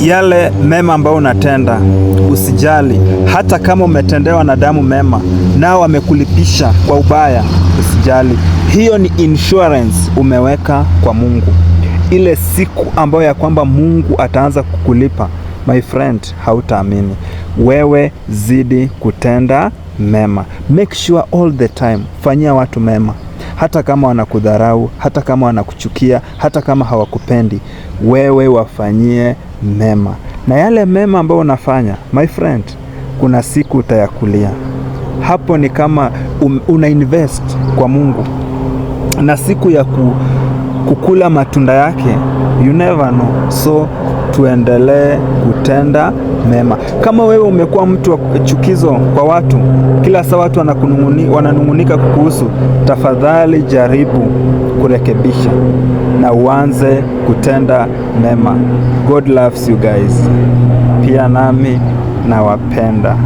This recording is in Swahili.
yale mema ambayo unatenda, usijali. Hata kama umetendewa wanadamu mema nao wamekulipisha kwa ubaya, usijali. Hiyo ni insurance umeweka kwa Mungu. Ile siku ambayo ya kwamba Mungu ataanza kukulipa, my friend, hautaamini. Wewe zidi kutenda mema. Make sure all the time, fanyia watu mema. Hata kama wanakudharau, hata kama wanakuchukia, hata kama hawakupendi, wewe wafanyie mema. Na yale mema ambayo unafanya, my friend, kuna siku utayakulia. Hapo ni kama una invest kwa Mungu. Na siku ya kukula matunda yake, you never know. So tuendelee kutenda mema. Kama wewe umekuwa mtu wa chukizo kwa watu, kila saa watu wananungunika kukuhusu, tafadhali jaribu kurekebisha na uanze kutenda mema. God loves you guys. Pia nami nawapenda.